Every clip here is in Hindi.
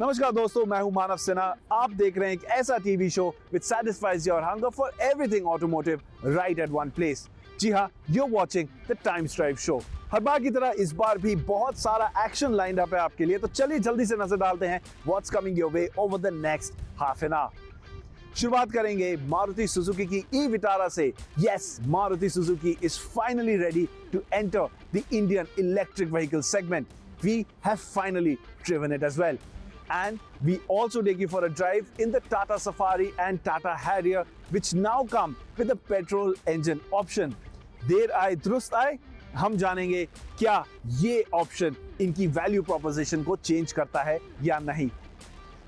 नमस्कार दोस्तों, मैं हूं मानव सिन्हा। आप देख रहे हैं एक ऐसा TV show which satisfies your hunger for everything automotive right at one place. जी हाँ, you're watching the Times Drive show. हर बार की तरह इस बार भी बहुत सारा एक्शन लाइन अप है आपके लिए, तो चलिए जल्दी से नजर डालते हैं what's coming your way over the next half an hour. शुरुआत करेंगे मारुति सुजुकी की ई विटारा से। Yes, Maruti Suzuki is finally ready to enter the Indian electric vehicle segment. We have finally driven it as well. And we also take you for a drive in the Tata Safari and Tata Harrier, which now come with a petrol engine option. देर आए दुरुस्त आए, हम जानेंगे क्या ये ऑप्शन इनकी वैल्यू प्रोपोजिशन को चेंज करता है या नहीं।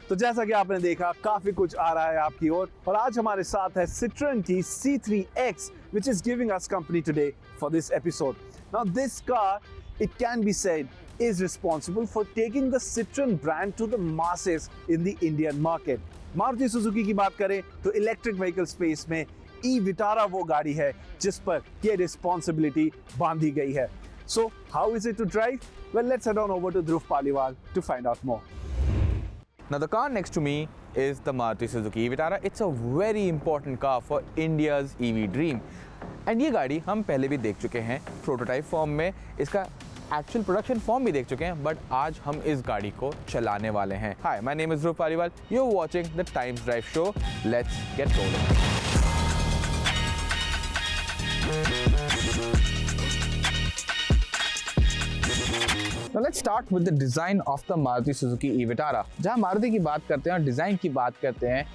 तो जैसा कि आपने देखा, काफी कुछ आ रहा है आपकी ओर, और आज हमारे साथ है Citroen की C3X, which is giving us company today for this episode. Now this car, it can be said, is responsible for taking the Citroen brand to the masses in the Indian market. Maruti Suzuki की बात करें तो इलेक्ट्रिक व्हीकल स्पेस में ई विटारा वो गाड़ी है जिस पर ये रिस्पॉन्सिबिलिटी बांधी गई है। So how is it to drive? Well, let's head on over to Dhruv Paliwal to find out more. Now the car next to me is the Maruti Suzuki e-Vitara. It's a very important car for India's EV dream. And ये गाड़ी हम पहले भी देख चुके हैं प्रोटोटाइप फॉर्म में, इसका एक्चुअल प्रोडक्शन फॉर्म भी देख चुके हैं, बट आज हम इस गाड़ी को चलाने वाले हैं। Hi, my name is Dhruv Paliwal, you are watching the Times Drive show. Let's get rolling. Now let's start with the design of the Maruti Suzuki e-Vitara. जहाँ मारुति की बात करते हैं और डिजाइन की बात करते हैं,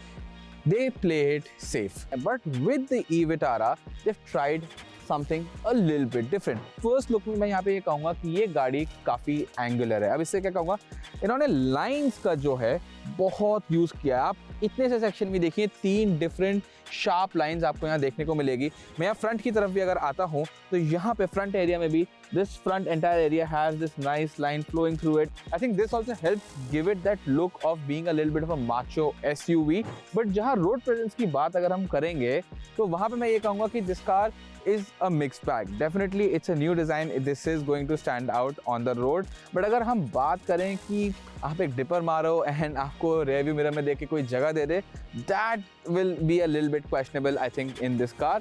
they play it safe. But with the e-Vitara, they've tried something a little bit different. First look में मैं यहाँ पे ये कहूँगा कि ये गाड़ी काफ़ी एंगुलर है। अब इससे क्या कहूँगा, इन्होंने लाइंस का जो है बहुत यूज़ किया है। आप इतने से सेक्शन में देखिए, 3 डिफरेंट शार्प लाइंस आपको यहाँ देखने को मिलेगी। मैं यहाँ फ्रंट की तरफ भी अगर आता हूँ तो यहाँ पे फ्रंट एरिया में भी this front entire area has this nice line flowing through it. I think this also helps give it that look of being a little bit of a macho SUV. But जहाँ road presence की बात अगर हम करेंगे तो वहाँ पे मैं ये कहूँगा कि this car is a mixed bag. Definitely it's a new design. This is going to stand out on the road. But अगर हम बात करें कि आप एक डिपर मारो एंड आपको रियर व्यू मिरर में देख के कोई जगह दे दे, that will be a little bit questionable I think in this car.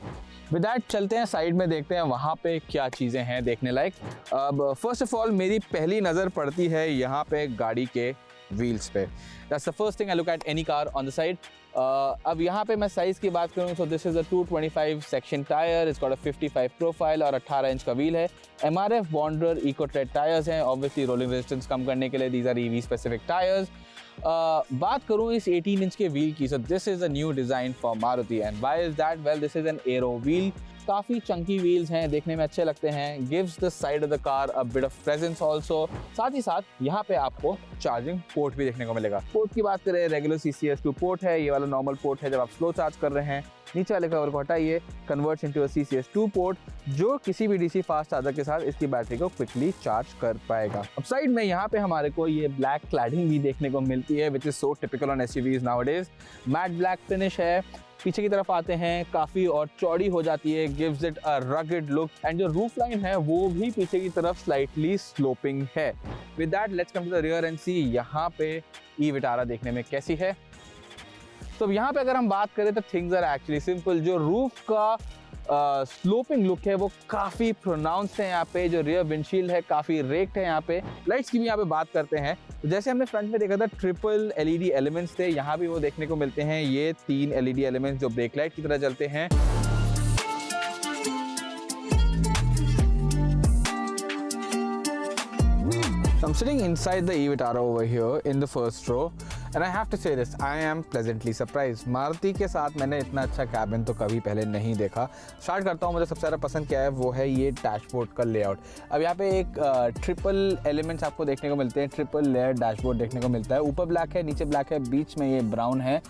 With that चलते हैं साइड में, देखते हैं वहाँ पे क्या चीज़ें हैं देखने लायक। अब फर्स्ट ऑफ ऑल मेरी पहली नज़र पड़ती है यहाँ पे गाड़ी के व्हील्स पे। That's the first thing I look at any car on the side. अब यहाँ पे मैं साइज़ की बात करूँ तो this is a 225 section tyre, it's got a 55 profile और 18 इंच का व्हील है। MRF बॉन्डर इको ट्रेड टायर्स हैं, ऑब्वियसली रोलिंग रेजिस्टेंस कम करने के लिए these are EV specific tyres. बात करूँ इस 18 इंच के व्हील की, so this is a new design for Maruti and why is that? Well, this is an arrow wheel. काफ़ी चंकी व्हील्स हैं, देखने में अच्छे लगते हैं, gives the side of the car a bit of presence also. साथ ही साथ यहाँ पे आपको चार्जिंग पोर्ट भी देखने को मिलेगा। पोर्ट की बात करें, रेगुलर CCS2 पोर्ट है, ये वाला नॉर्मल पोर्ट है जब आप स्लो चार्ज कर रहे हैं। नीचे वाले कवर को हटाइए, converts into a CCS2 port जो किसी भी DC फास्ट चार्जर के साथ इसकी बैटरी को क्विकली चार्ज कर पाएगा। अब साइड में यहाँ पे हमारे को ये ब्लैक क्लैडिंग भी देखने को मिलती है, which is so typical on SUVs nowadays. Matte black finish है। पीछे की तरफ आते हैं, काफ़ी और चौड़ी हो जाती है, gives it a rugged look, and जो रूफ लाइन है वो भी पीछे की तरफ स्लाइटली स्लोपिंग है। With that let's come to the rear end see यहाँ पे ई-विटारा देखने में कैसी है। तो यहाँ पे अगर हम बात करें तो थिंग्स आर एक्चुअली सिंपल। जो रूफ का स्लोपिंग लुक है वो काफ़ी प्रोनाउंस्ड है यहाँ पे। जो रियर विंडशील्ड है काफ़ी रेक्ड है यहाँ पे। लाइट्स की भी यहाँ पे बात करते हैं तो जैसे हमने फ्रंट में देखा था ट्रिपल LED एलिमेंट्स थे, यहाँ भी वो देखने को मिलते हैं। ये 3 LED एलिमेंट्स जो ब्रेक लाइट की तरह चलते हैं। I'm sitting inside the e-Vitara over here in the first row and I have to say this, I am pleasantly surprised. Maruti के साथ मैंने इतना अच्छा कैबिन तो कभी पहले नहीं देखा। स्टार्ट करता हूँ, मुझे सबसे ज़्यादा पसंद क्या है वो है ये डैशबोर्ड का लेआउट। अब यहाँ पे एक ट्रिपल एलिमेंट्स आपको देखने को मिलते हैं, ट्रिपल लेयर डैशबोर्ड देखने को मिलता है। ऊपर ब्लैक है, नीचे ब्लैक है, बीच में ये ब्राउन है।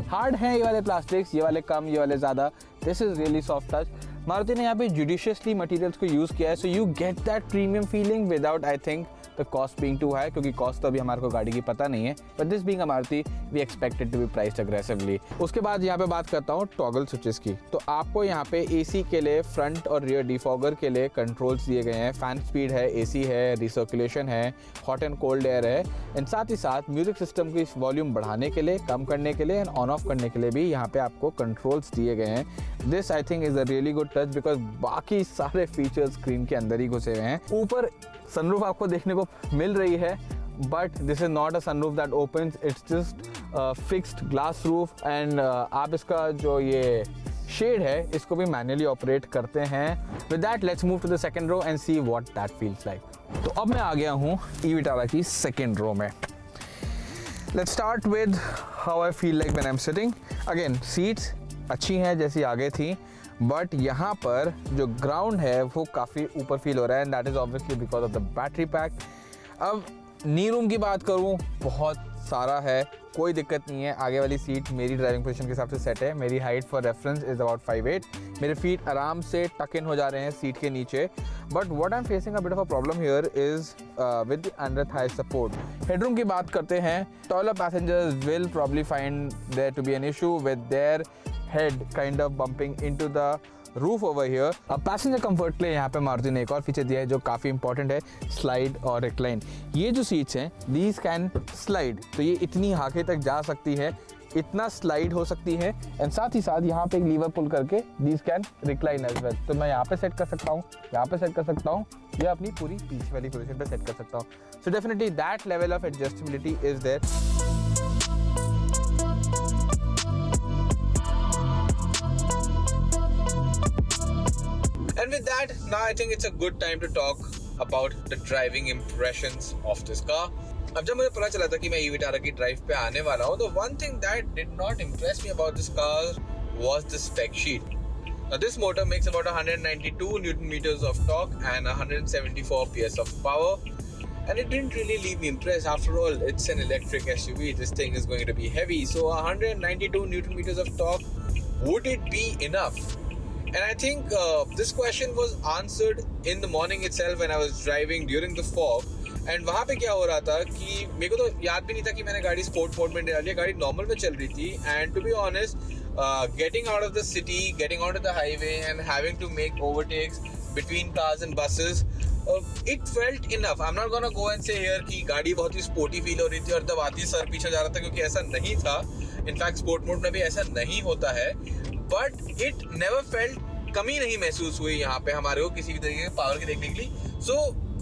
हार्ड है ये वाले प्लास्टिक्स, ये वाले कम, ये वाले ज़्यादा। This is really soft touch. Maruti ने यहाँ पे जुडिशियसली मटेरियल्स को यूज़ किया है, so you get that premium feeling without I think the cost being too high, क्योंकि कॉस्ट तो अभी हमारे को गाड़ी की पता नहीं है, but this being a Maruti we expected to be priced aggressively. उसके बाद यहाँ पे बात करता हूँ टॉगल स्विचेस की। तो आपको यहाँ पे एसी के लिए फ्रंट और रियर डिफॉगर के लिए कंट्रोल्स दिए गए हैं, फैन स्पीड है, एसी है, रिसर्कुलेशन है, हॉट एंड कोल्ड एयर है, एंड साथ ही साथ म्यूजिक सिस्टम की वॉल्यूम बढ़ाने के लिए, कम करने के लिए एंड ऑन ऑफ करने के लिए भी यहाँ पे आपको कंट्रोल्स दिए गए हैं। This I think is a really good touch because बाकी सारे फीचर्स स्क्रीन के अंदर ही घुसे हुए हैं। ऊपर सनरूफ आपको देखने को मिल रही है, but this is not a sunroof that opens, it's just fixed glass roof and आप इसका जो ये शेड है इसको भी मैन्युअली ऑपरेट करते हैं। With that let's move to the second row and see what that feels like. तो अब मैं आ गया हूँ ई-विटारा की सेकंड रो में। Let's start with how I feel like when I am sitting. Again seats अच्छी हैं जैसी आगे थी, बट यहाँ पर जो ग्राउंड है वो काफ़ी ऊपर फील हो रहा है and that is obviously because of the battery pack. अब नी रूम की बात करूँ, बहुत सारा है, कोई दिक्कत नहीं है। आगे वाली सीट मेरी ड्राइविंग पोजीशन के हिसाब से सेट है। मेरी height for reference is about 5'8". मेरे फीट आराम से टक इन हो जा रहे हैं सीट के नीचे, but what I am facing a bit of a problem here is with the under thigh support. Headroom की बात करते हैं, toilet passengers will probably find there to be an issue with their head kind of bumping into the roof over here. अब पैसेंजर कंफर्ट के लिए यहाँ पे मारुति ने एक और फीचर दिया है जो काफ़ी इंपॉर्टेंट है, स्लाइड और रिक्लाइन। ये जो सीट्स हैं दीज कैन स्लाइड, तो ये इतनी आगे तक जा सकती है, इतना स्लाइड हो सकती है, एंड साथ ही साथ यहाँ पे एक लीवर पुल करके these can recline as well. तो मैं यहाँ पे सेट कर सकता हूँ, यहाँ पे सेट कर सकता हूँ, या अपनी पूरी पीछे वाली पोजीशन पे सेट कर सकता हूँ। So definitely that level of adjustability is there. And with that, now I think it's a good time to talk about the driving impressions of this car. अब जब मुझे पता चला था कि मैं ई-विटारा की ड्राइव पे आने वाला हूँ, the one thing that did not impress me about this car was the spec sheet. Now this motor makes about 192 Newton meters of torque and 174 PS of power, and it didn't really leave me impressed. After all, it's an electric SUV. This thing is going to be heavy. So 192 Newton meters of torque, would it be enough? And I think this question was answered in the morning itself when I was driving during the fog. And वहाँ पे क्या हो रहा था कि मेरे को तो याद भी नहीं था कि मैंने गाड़ी स्पोर्ट मोड में डाली है, गाड़ी नॉर्मल में चल रही थी। And to be honest, getting out of the city, getting onto the highway and having to make overtakes between cars and buses, it felt enough. I'm not gonna go and say here कि गाड़ी बहुत ही स्पोर्टी फील हो रही थी और तब आती सर पीछे जा रहा था, क्योंकि ऐसा नहीं था। इनफैक्ट स्पोर्ट मोड में भी ऐसा नहीं होता है, बट इट नेवर फेल्ट, कमी नहीं महसूस हुई यहाँ पे हमारे को किसी भी तरीके के पावर के देखने के लिए। सो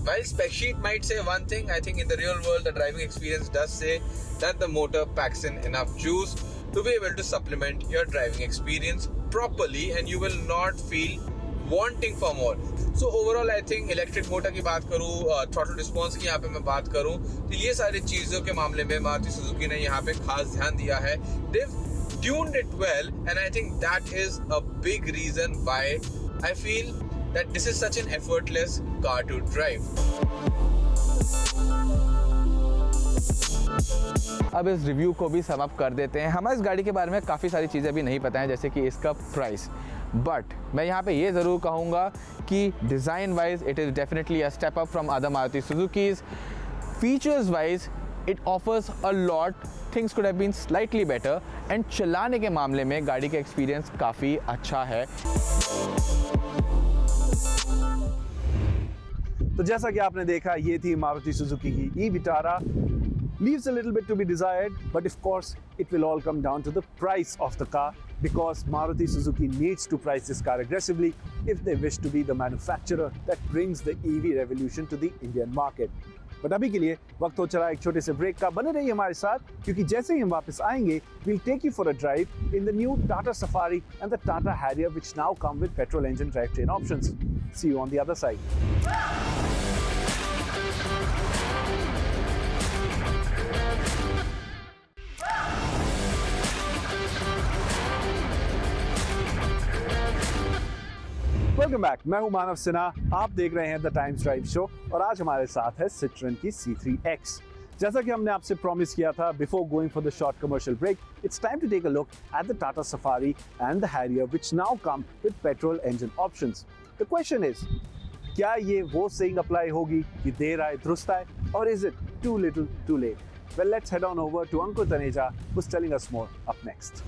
while spec sheet might say one thing, I think in the real world the driving experience does say that the motor packs in enough juice to be able to supplement your driving experience properly and you will not feel wanting for more. So overall I think electric motor की बात करूँ, throttle response की यहाँ पे मैं बात करूँ, तो ये सारी चीज़ों के मामले में मारुति सुजुकी ने यहाँ पे खास ध्यान दिया है। They've tuned it well, and I think that is a big reason why I feel that this is such an effortless car to drive. अब इस रिव्यू को भी सम अप कर देते हैं। हमें इस गाड़ी के बारे में काफ़ी सारी चीज़ें भी नहीं पता हैं, जैसे कि इसका प्राइस, बट मैं यहाँ पे ये ज़रूर कहूँगा कि design wise it is definitely a step up from other Maruti Suzukis. Features wise it offers a lot, things could have been slightly better, and चलाने के मामले में गाड़ी का एक्सपीरियंस काफ़ी अच्छा है। तो जैसा कि आपने देखा, ये थी मारुति सुजुकी की ई-विटारा। Leaves a little bit to be desired, but of course it will all come down to the price of the car, because Maruti Suzuki needs to price this car aggressively if they wish to be the manufacturer that brings the EV revolution to the Indian market. But अभी के लिए वक्त हो चला एक छोटे से ब्रेक का। बने रहिए हमारे साथ, क्योंकि जैसे ही हम वापस आएंगे we'll take you for a drive in the new Tata Safari and the Tata Harrier, which now come with petrol engine drivetrain options. See you on the other side. Welcome back, मैं हूं मानव सिन्हा, आप देख रहे हैं द टाइम्स ड्राइव शो, और आज हमारे साथ है सिट्रोन की C3X। जैसा कि हमने आपसे प्रॉमिस किया था, before going for the short commercial break, it's time to take a look at the Tata Safari and the Harrier, which now come with petrol engine options. The question is, क्या ये वो सेइंग अप्लाई होगी कि देर आए दुरुस्त आए? or is it too little too late? Well, let's head on over to Ankur Taneja, who's telling us more up next.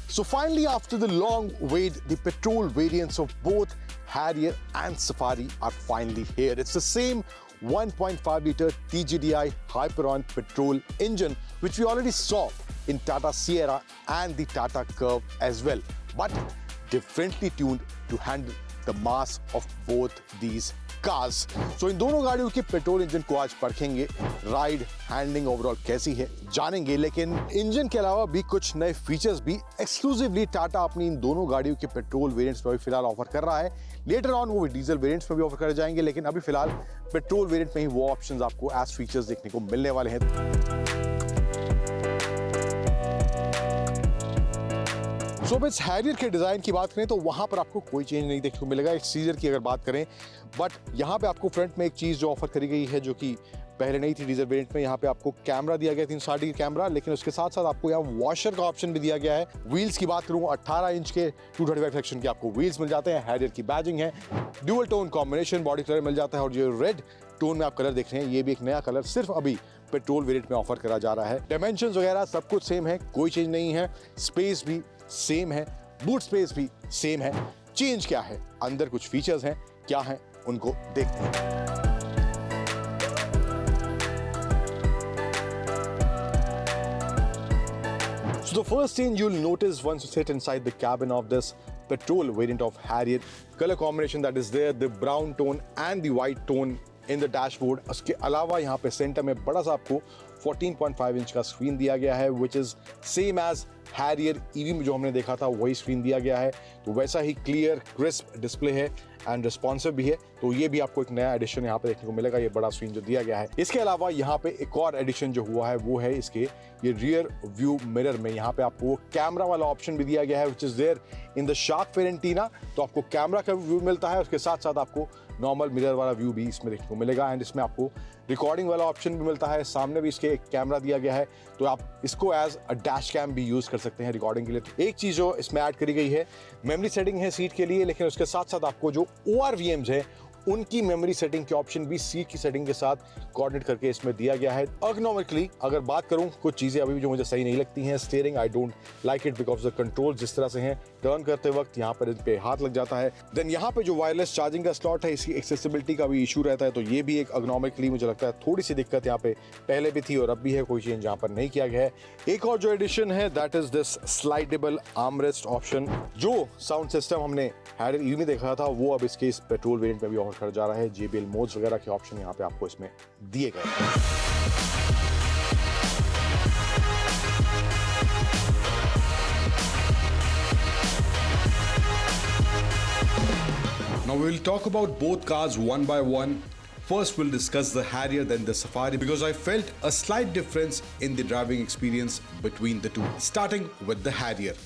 So finally, after the long wait, the petrol variants of both Harrier and Safari are finally here. It's the same 1.5 litre TGDI Hyperon petrol engine, which we already saw in Tata Sierra and the Tata Curve as well, but differently tuned to handle the mass of both these cars. So इन दोनों गाड़ियों के पेट्रोल इंजन को आज परखेंगे, राइड हैंडलिंग ओवरऑल कैसी है जानेंगे, लेकिन इंजन के अलावा भी कुछ नए फीचर्स भी एक्सक्लूसिवली टाटा अपनी इन दोनों गाड़ियों के पेट्रोल वेरिएंट्स में भी फिलहाल ऑफर कर रहा है। लेटर ऑन वो डीजल वेरिएंट्स में भी ऑफर कर जाएंगे, लेकिन अभी फिलहाल पेट्रोल वेरिएंट में ही वो ऑप्शंस आपको एज फीचर्स देखने को मिलने वाले हैं। सो इस हैरियर के डिज़ाइन की बात करें तो वहाँ पर आपको कोई चेंज नहीं देखने को मिलेगा। एक्सटीरियर की अगर बात करें, बट यहाँ पे आपको फ्रंट में एक चीज़ जो ऑफर करी गई है जो कि पहले नहीं थी डीजल वेरिएंट में, यहाँ पे आपको कैमरा दिया गया 360 डिग्री कैमरा, लेकिन उसके साथ साथ आपको यहाँ वॉशर का ऑप्शन भी दिया गया है। व्हील्स की बात करूँ 18 इंच के 235 सेक्शन के आपको व्हील्स मिल जाते हैं। हैरियर की बैजिंग है, dual tone combination body colour मिल जाता है, और जो रेड टोन में आप कलर देख रहे हैं ये भी एक नया कलर सिर्फ अभी पेट्रोल वेरिएंट में ऑफर करा जा रहा है। डायमेंशंस वगैरह सब कुछ सेम है, कोई चेंज नहीं है। स्पेस भी सेम है, बूट स्पेस भी सेम है। चेंज क्या है, अंदर कुछ फीचर्स हैं, क्या हैं उनको देखते हैं। So the first thing you'll notice once you sit inside the cabin of this petrol variant of Harrier, color combination that is there, the brown tone and the white tone in the dashboard. उसके अलावा यहाँ पे सेंटर में बड़ा सा आपको 14.5 इंच का स्क्रीन दिया गया है, which is same as Harrier EV में जो हमने देखा था वही स्क्रीन दिया गया है। तो वैसा ही क्लियर क्रिस्प डिस्प्ले है एंड रिस्पॉन्सिव भी है, तो ये भी आपको एक नया एडिशन यहाँ पे देखने को मिलेगा, ये बड़ा स्क्रीन जो दिया गया है। इसके अलावा यहाँ पे एक और एडिशन जो हुआ है वो है इसके ये रियर व्यू मिरर में यहाँ पे आपको कैमरा वाला ऑप्शन भी दिया गया है, which is there in the shark fin antenna. तो आपको कैमरा का व्यू मिलता है, उसके साथ साथ आपको नॉर्मल मिरर वाला व्यू भी इसमें देखने को मिलेगा, एंड इसमें आपको रिकॉर्डिंग वाला ऑप्शन भी मिलता है। सामने भी इसके एक कैमरा दिया गया है, तो आप इसको एज अ डैश कैम भी यूज कर सकते हैं रिकॉर्डिंग के लिए। एक चीज जो इसमें ऐड करी गई है, मेमोरी सेटिंग है सीट के लिए, लेकिन उसके साथ साथ आपको जो ORVMs है उनकी मेमोरी सेटिंग के ऑप्शन भी सीट की सेटिंग के साथ कोऑर्डिनेट करके इसमें दिया गया है। अर्गोनॉमिकली अगर बात करूं, कुछ चीजें अभी भी जो मुझे सही नहीं लगती हैं। Steering I don't like it because the control जिस तरह से हैं, टर्न करते वक्त यहाँ पर इन पे हाथ लग जाता है। देन यहाँ पे जो वायरलेस चार्जिंग का स्लॉट है, इसकी एक्सेसिबिलिटी का भी इशू रहता है, तो ये भी एक अर्गोनॉमिकली मुझे लगता है थोड़ी सी दिक्कत यहाँ पे पहले भी थी और अब भी है, कोई चेंज यहाँ पर नहीं किया गया है। एक और जो एडिशन है that is this slidable armrest option. जो साउंड सिस्टम हमने हैरियर EV में देखा था वो अब इसके इस पेट्रोल वेरिएंट में भी ऑफर कर जा रहा है। JBL मोड्स वगैरह के ऑप्शन यहाँ पे आपको इसमें दिए गए हैं। Now we will talk about both cars one by one. First we'll discuss the Harrier, then the Safari, because I felt a slight difference in the driving experience between the two. Starting with the Harrier.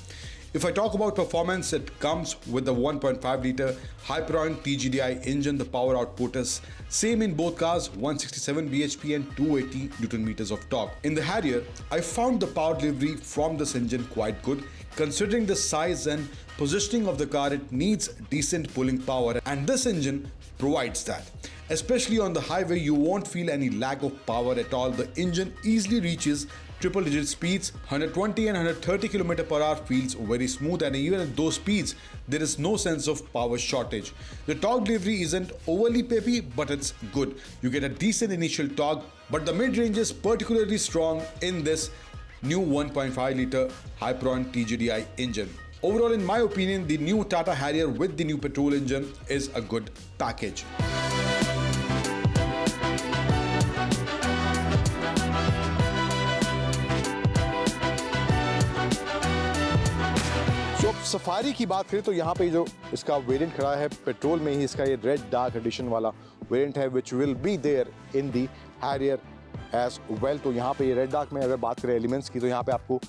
If I talk about performance, it comes with the 1.5 litre Hyperon TGDI engine. The power output is same in both cars, 167 bhp and 280 Newton meters of torque. In the Harrier, I found the power delivery from this engine quite good. Considering the size and positioning of the car, it needs decent pulling power, and this engine provides that. Especially on the highway, you won't feel any lack of power at all. The engine easily reaches triple digit speeds, 120 and 130 km per hour feels very smooth, and even at those speeds there is no sense of power shortage. The torque delivery isn't overly peppy, but it's good. You get a decent initial torque, but the mid-range is particularly strong in this new 1.5 litre Hyperon TGDI engine. Overall, in my opinion, the new Tata Harrier with the new petrol engine is a good package. Safari की बात करें तो यहाँ पे जो इसका वेरिएंट खड़ा है पेट्रोल में ही, इसका ये रेड डार्क एडिशन वाला वेरिएंट है, which will be there in the Harrier as well. तो यहाँ पे ये रेड डार्क में अगर बात करें एलिमेंट्स की, तो यहाँ पे आपको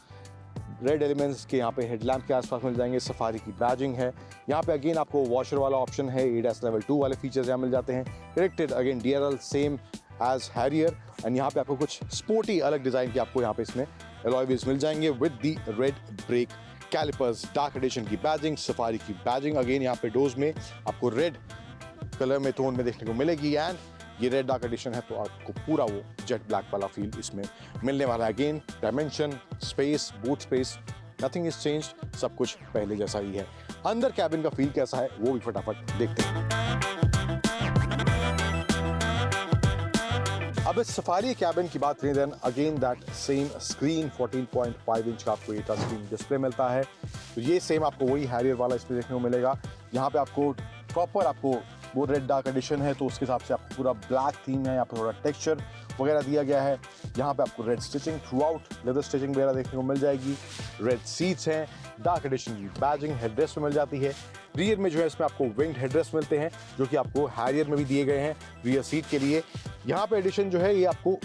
रेड एलिमेंट्स के यहाँ पे हेडलैम्प के आसपास मिल जाएंगे। सफारी की बैजिंग है यहाँ पे, अगेन आपको वॉशर वाला ऑप्शन है, ADAS लेवल 2 वाले फीचर्स यहाँ मिल जाते हैं। Corrected again DRL same as Harrier, and यहाँ पे आपको कुछ स्पोर्टी अलग डिज़ाइन के आपको यहाँ पे इसमें अलॉय व्हील्स मिल जाएंगे with the red brake calipers. Dark edition की बैजिंग, सफारी की बैजिंग अगेन यहाँ पे डोज में आपको रेड कलर में टोन में देखने को मिलेगी, एंड ये रेड डार्क एडिशन है तो आपको पूरा वो जेट ब्लैक वाला फील इसमें मिलने वाला है। Again dimension, space, boot space, nothing is changed, सब कुछ पहले जैसा ही है। अंदर कैबिन का फील कैसा है वो भी फटाफट देखते हैं। अब इस सफारी कैबिन की बात करें then again that same screen 14.5 inch का आपको ये टच स्क्रीन डिस्प्ले मिलता है। तो ये सेम आपको वही हैरियर वाला इसमें देखने को मिलेगा। यहाँ पे आपको प्रॉपर आपको वो रेड डार्क एडिशन है तो उसके हिसाब से आपको पूरा ब्लैक थीम है, यहाँ पे थोड़ा टेक्सचर वगैरह दिया गया है। यहाँ पे आपको red stitching through out, leather stitching वगैरह देखने को मिल जाएगी। रेड सीट्स हैं, डार्क एडिशन की बैजिंग हेडरेस्ट में मिल जाती है। रियर में जो है इसमें आपको विंग्ड हेडरेस्ट मिलते हैं जो कि आपको हैरियर में भी दिए गए हैं रियर सीट के लिए। यहाँ पे एडिशन जो है ये आपको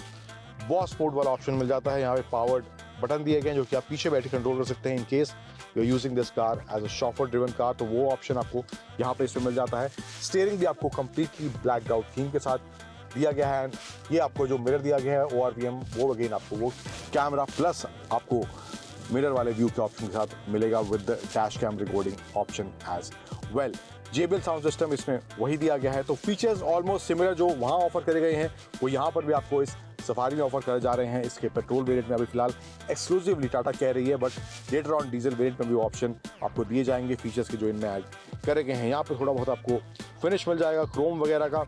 बॉस मोड वाला ऑप्शन मिल जाता है। यहाँ पे पावर्ड बटन दिए गए हैं जो कि आप पीछे बैठे कंट्रोल कर सकते हैं in case you are using this car as a chauffeur driven car, तो वो ऑप्शन आपको यहाँ पे इसमें मिल जाता है। स्टीयरिंग भी आपको कंप्लीटली ब्लैक आउट थीम के साथ दिया गया है। ये आपको जो मिरर दिया गया है ORVM वो अगेन आपको वो कैमरा प्लस आपको मिरर वाले व्यू के ऑप्शन के साथ मिलेगा with the dash cam recording option as well. JBL sound system इसमें वही दिया गया है। तो फीचर्स ऑलमोस्ट सिमिलर जो वहाँ ऑफर करे गए हैं वो यहाँ पर भी आपको इस सफारी में ऑफर करे जा रहे हैं। इसके पेट्रोल वेरिएंट में अभी फिलहाल एक्सक्लूसिवली टाटा कह रही है, but later on diesel variant में भी ऑप्शन आपको दिए जाएंगे फीचर्स के जो इनमें ऐड करे गए हैं। यहाँ पे थोड़ा बहुत आपको फिनिश मिल जाएगा क्रोम वगैरह का।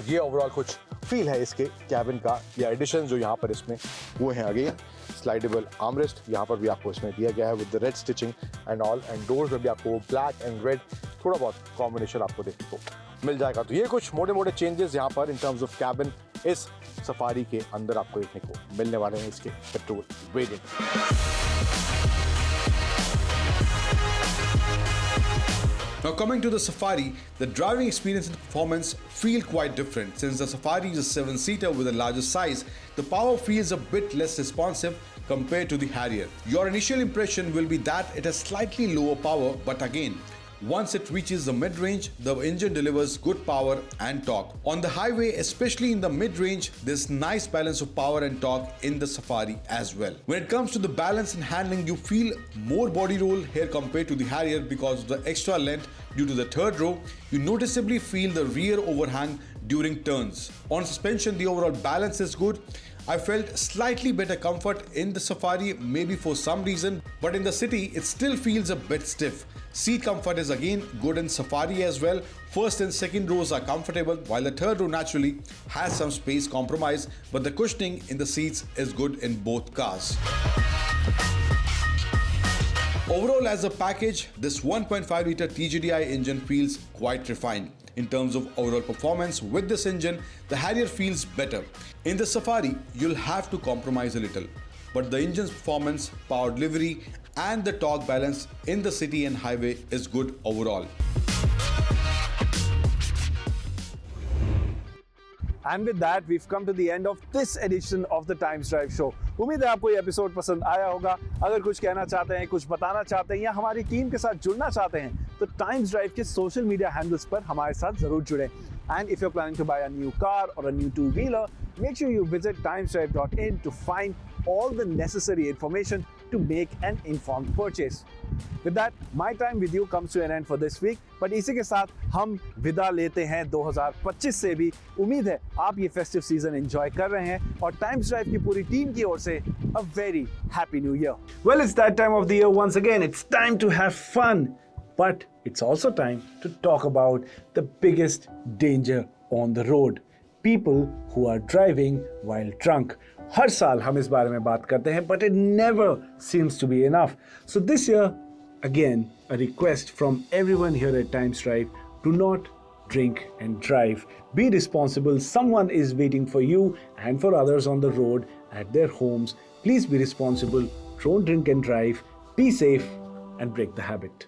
ये ओवरऑल कुछ फील है इसके कैबिन का। या एडिशन जो यहाँ पर इसमें वो हैं अगेन स्लाइडेबल आर्मरेस्ट, यहाँ पर भी आपको इसमें दिया गया है with the red stitching and all. And doors में भी आपको ब्लैक एंड रेड थोड़ा बहुत कॉम्बिनेशन आपको देखने को मिल जाएगा। तो ये कुछ मोटे मोटे चेंजेस यहाँ पर इन टर्म्स ऑफ कैबिन इस सफारी के अंदर आपको देखने को मिलने वाले हैं इसके petrol variant. Now coming to the Safari, the driving experience and performance feel quite different. Since the Safari is a 7-seater with a larger size, the power feels a bit less responsive compared to the Harrier. Your initial impression will be that it has slightly lower power, but again, once it reaches the mid-range, the engine delivers good power and torque. On the highway, especially in the mid-range, there's nice balance of power and torque in the Safari as well. When it comes to the balance and handling, you feel more body roll here compared to the Harrier because of the extra length due to the third row. You noticeably feel the rear overhang during turns. On suspension, the overall balance is good. I felt slightly better comfort in the Safari, maybe for some reason, but in the city, it still feels a bit stiff. Seat comfort is again good in Safari as well. First and second rows are comfortable, while the third row naturally has some space compromise, but the cushioning in the seats is good in both cars. Overall, as a package, this 1.5-litre TGDI engine feels quite refined. In terms of overall performance, with this engine, the Harrier feels better. In the Safari, you'll have to compromise a little, but the engine's performance, power delivery, and the torque balance in the city and highway is good overall. And with that, we've come to the end of this edition of the Times Drive Show. उम्मीद है आपको ये एपिसोड पसंद आया होगा। अगर कुछ कहना चाहते हैं, कुछ बताना चाहते हैं या हमारी टीम के साथ जुड़ना चाहते हैं तो टाइम्स ड्राइव के सोशल मीडिया हैंडल्स पर हमारे साथ जरूर जुड़ें। And if you're planning to buy a new car or a new two-wheeler, make sure you visit timesdrive.in to find all the necessary information to make an informed purchase. With that, my time with you comes to an end for this week. But इसी के साथ हम विदा लेते हैं 2025 से भी। उम्मीद है आप ये फेस्टिव सीजन एंजॉय कर रहे हैं और टाइम्स ड्राइव की पूरी टीम की ओर से a very happy new year. Well, it's that time of the year once again. It's time to have fun. But it's also time to talk about the biggest danger on the road. People who are driving while drunk. हर साल हम इस बारे में बात करते हैं, but it never seems to be enough. So this year, again, a request from everyone here at Times Drive: do not drink and drive. Be responsible. Someone is waiting for you and for others on the road at their homes. Please be responsible. Don't drink and drive. Be safe and break the habit.